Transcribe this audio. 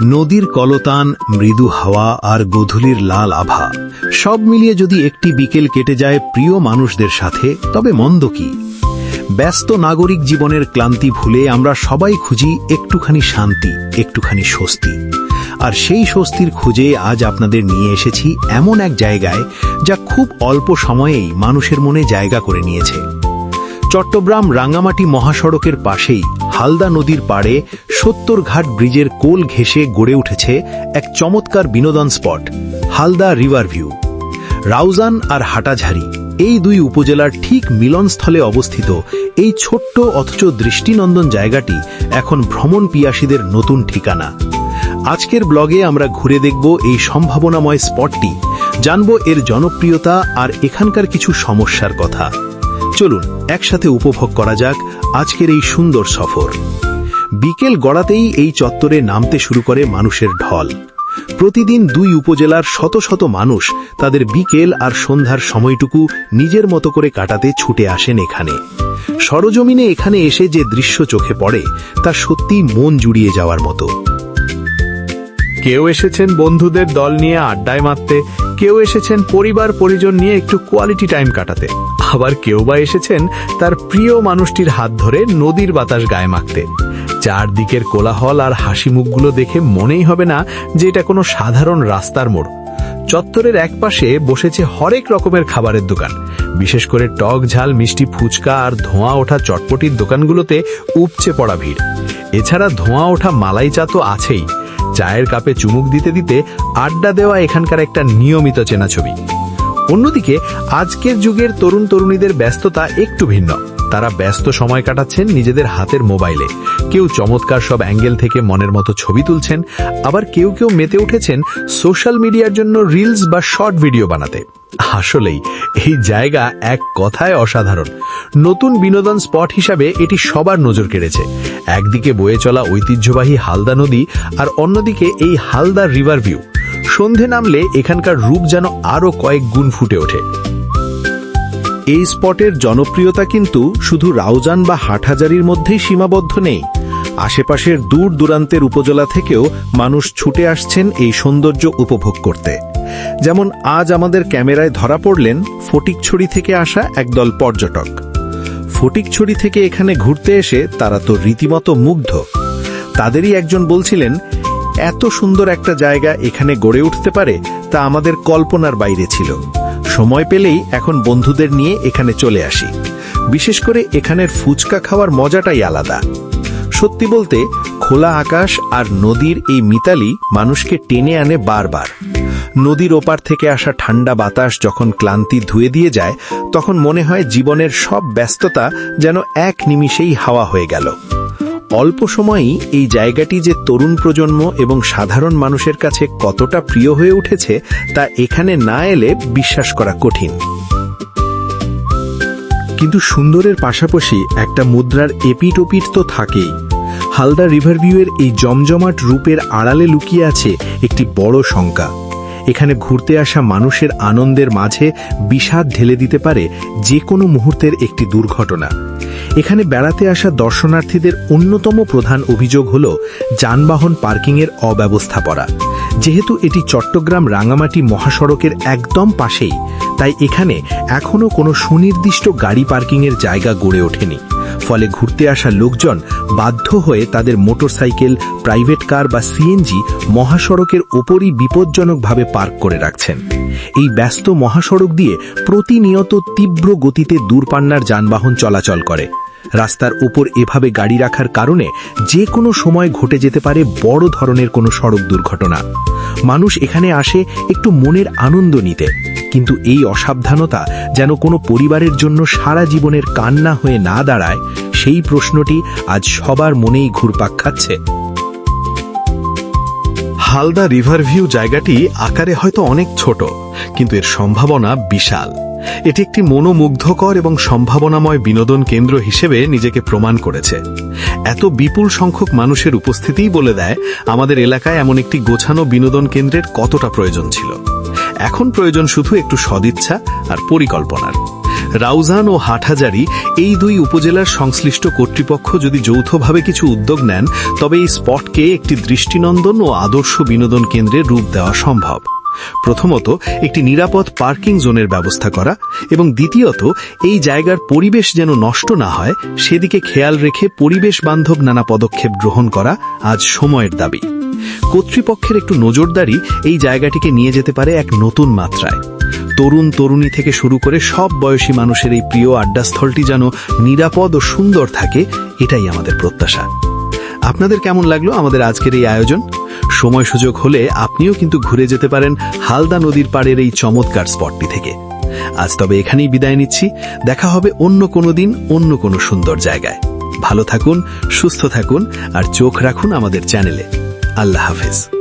নদীর কলতান, মৃদু হাওয়া আর গোধূলির লাল আভা সব মিলিয়ে যদি একটি বিকেল কেটে যায় প্রিয় মানুষদের সাথে, তবে মন্দ কি? ব্যস্ত নাগরিক জীবনের ক্লান্তি ভুলে আমরা সবাই খুঁজি একটুখানি শান্তি, একটুখানি স্বস্তি। আর সেই স্বস্তির খুঁজে আজ আপনাদের নিয়ে এসেছি এমন এক জায়গায় যা খুব অল্প সময়েই মানুষের মনে জায়গা করে নিয়েছে। চট্টগ্রাম রাঙ্গামাটি মহাসড়কের পাশেই হালদা নদীর পাড়ে ৭০ ঘাট ব্রিজের কোল ঘেঁষে গড়ে উঠেছে এক চমৎকার বিনোদন spot, Halda river view. Raozan আর হাটাঝারি এই দুই উপজেলার ঠিক মিলনস্থলে অবস্থিত এই ছোট্ট অথচ দৃষ্টিনন্দন জায়গাটি এখন ভ্রমণ পিয়াসীদের নতুন ঠিকানা। আজকের ব্লগে আমরা ঘুরে দেখব এই সম্ভাবনাময় স্পটটি, জানব এর জনপ্রিয়তা আর এখানকার কিছু সমস্যার কথা। চলুন একসাথে উপভোগ করা যাক আজকের এই সুন্দর সফর। বিকেল গড়াতেই এই চত্বরে নামতে শুরু করে মানুষের ঢল। প্রতিদিন দুই উপজেলার শত শত মানুষ তাদের বিকেল আর সন্ধ্যার সময়টুকু নিজের মতো করে কাটাতে ছুটে আসেন এখানে। সরজমিনে এখানে এসে যে দৃশ্য চোখে পড়ে তা সত্যিই মন জুড়িয়ে যাওয়ার মতো। কেউ এসেছেন বন্ধুদের দল নিয়ে আড্ডায় মারতে, কেউ এসেছেন পরিবার পরিজন নিয়ে একটু কোয়ালিটি টাইম কাটাতে, আবার কেউ বা এসেছেন তার প্রিয় মানুষটির হাত ধরে নদীর বাতাস গায়ে মাখতে। চারদিকের কোলাহল আর হাসি মুখগুলো দেখে মনেই হবে না যে এটা কোনো সাধারণ রাস্তার মোড়। চত্বরের একপাশে বসেছে হরেক রকমের খাবারের দোকান, বিশেষ করে টক ঝাল মিষ্টি ফুচকা আর ধোঁয়া ওঠা চটপটির দোকানগুলোতে উপচে পড়া ভিড়। এছাড়া ধোঁয়া ওঠা মালাই চা তো আছেই। চায়ের কাপে চুমুক দিতে দিতে আড্ডা দেওয়া এখানকার একটা নিয়মিত চেনা ছবি। অন্যদিকে আজকের যুগের তরুণ তরুণীদের ব্যস্ততা একটু ভিন্ন। তারা ব্যস্ত সময় কাটাচ্ছেন নিজেদের হাতের মোবাইলে। কেউ চমৎকার সব অ্যাঙ্গেল থেকে মনের মতো ছবি তুলছেন, আবার কেউ কেউ মেতে উঠেছেন সোশ্যাল মিডিয়ার জন্য রিলস বা শর্ট ভিডিও বানাতে। আসলেই এই জায়গা এক কথায় অসাধারণ। নতুন বিনোদন স্পট হিসাবে এটি সবার নজর কেড়েছে। একদিকে বয়ে চলা ঐতিহ্যবাহী হালদা নদী, আর অন্যদিকে এই হালদা রিভার ভিউ। সন্ধে নামলে এখানকার রূপ যেন আরো কয়েক গুণ ফুটে ওঠে। এই স্পটের জনপ্রিয়তা কিন্তু শুধু রাউজান বা হাটহাজারির মধ্যেই সীমাবদ্ধ নেই। আশেপাশের দূর দূরান্তের উপজেলা থেকেও মানুষ ছুটে আসছেন এই সৌন্দর্য উপভোগ করতে। যেমন আজ আমাদের ক্যামেরায় ধরা পড়লেন ফটিকছড়ি থেকে আসা একদল পর্যটক। ফটিকছড়ি থেকে এখানে ঘুরতে এসে তারা তো রীতিমতো মুগ্ধ। তাদেরই একজন বলছিলেন, এত সুন্দর একটা জায়গা এখানে গড়ে উঠতে পারে তা আমাদের কল্পনার বাইরে ছিল। সময় পেলেই এখন বন্ধুদের নিয়ে এখানে চলে আসি। বিশেষ করে এখানের ফুচকা খাওয়ার মজাটাই আলাদা। সত্যি বলতে খোলা আকাশ আর নদীর এই মিতালি মানুষকে টেনে আনে বারবার। নদীর ওপার থেকে আসা ঠান্ডা বাতাস যখন ক্লান্তি ধুয়ে দিয়ে যায়, তখন মনে হয় জীবনের সব ব্যস্ততা যেন এক নিমিষেই হাওয়া হয়ে গেল। অল্প সময়েই এই জায়গাটি যে তরুণ প্রজন্ম এবং সাধারণ মানুষের কাছে কতটা প্রিয় হয়ে উঠেছে তা এখানে না এলে বিশ্বাস করা কঠিন। কিন্তু সুন্দরের পাশাপাশি একটা মুদ্রার এপিট ওপিট তো থাকেই। হালদা রিভার ভিউয়ের এই জমজমাট রূপের আড়ালে লুকিয়ে আছে একটি বড় শঙ্কা। এখানে ঘুরতে আসা মানুষের আনন্দের মাঝে বিষাদ ঢেলে দিতে পারে যে কোনো মুহূর্তের একটি দুর্ঘটনা। এখানে বেড়াতে আসা দর্শনার্থীদের অন্যতম প্রধান অভিযোগ হল যানবাহন পার্কিংয়ের অব্যবস্থাপনা। যেহেতু এটি চট্টগ্রাম রাঙ্গামাটি মহাসড়কের একদম পাশেই, তাই এখানে এখনও কোনো সুনির্দিষ্ট গাড়ি পার্কিংয়ের জায়গা গড়ে ওঠেনি। ফলে ঘুরতে আসা লোকজন বাধ্য হয়ে তাদের মোটরসাইকেল, প্রাইভেট কার বা সিএনজি মহাসড়কের ওপরই বিপজ্জনকভাবে পার্ক করে রাখছেন। এই ব্যস্ত মহাসড়ক দিয়ে প্রতিনিয়ত তীব্র গতিতে দূরপাল্লার যানবাহন চলাচল করে। রাস্তার উপর এভাবে গাড়ি রাখার কারণে যে কোনো সময় ঘটে যেতে পারে বড় ধরনের কোনো সড়ক দুর্ঘটনা। মানুষ এখানে আসে একটু মনের আনন্দ নিতে, কিন্তু এই অসাবধানতা যেন কোনো পরিবারের জন্য সারা জীবনের কান্না হয়ে না দাঁড়ায়, সেই প্রশ্নটি আজ সবার মনেই ঘুরপাক খাচ্ছে। হালদা রিভার ভিউ জায়গাটি আকারে হয়তো অনেক ছোট, কিন্তু এর সম্ভাবনা বিশাল। এটি একটি মনোমুগ্ধকর এবং সম্ভাবনাময় বিনোদন কেন্দ্র হিসেবে নিজেকে প্রমাণ করেছে। এত বিপুল সংখ্যক মানুষের উপস্থিতিই বলে দেয় আমাদের এলাকায় এমন একটি গোছানো বিনোদন কেন্দ্রের কতটা প্রয়োজন ছিল। এখন প্রয়োজন শুধু একটু সদিচ্ছা আর পরিকল্পনার। রাউজান ও হাটহাজারী এই দুই উপজেলার সংশ্লিষ্ট কর্তৃপক্ষ যদি যৌথভাবে কিছু উদ্যোগ নেন তবে এই স্পটকে একটি দৃষ্টিনন্দন ও আদর্শ বিনোদন কেন্দ্রের রূপ দেওয়া সম্ভব। প্রথমত, একটি নিরাপদ পার্কিং জোনের ব্যবস্থা করা এবং দ্বিতীয়ত, এই জায়গার পরিবেশ যেন নষ্ট না হয় সেদিকে খেয়াল রেখে পরিবেশ বান্ধব নানা পদক্ষেপ গ্রহণ করা আজ সময়ের দাবি। কর্তৃপক্ষের একটু নজরদারি এই জায়গাটিকে নিয়ে যেতে পারে এক নতুন মাত্রায়। তরুণ তরুণী থেকে শুরু করে সব বয়সী মানুষের এই প্রিয় আড্ডাস্থলটি যেন নিরাপদ ও সুন্দর থাকে, এটাই আমাদের প্রত্যাশা। আপনাদের কেমন লাগলো আমাদের আজকের এই আয়োজন? সময় সুযোগ হলে আপনিও কিন্তু ঘুরে যেতে পারেন হালদা নদীর পাড়ের এই চমৎকার স্পটটি থেকে। আজ তবে এখানেই বিদায় নিচ্ছি। দেখা হবে অন্য কোনো দিন অন্য কোনো সুন্দর জায়গায়। ভালো থাকুন, সুস্থ থাকুন আর চোখ রাখুন আমাদের চ্যানেলে। আল্লাহ হাফেজ।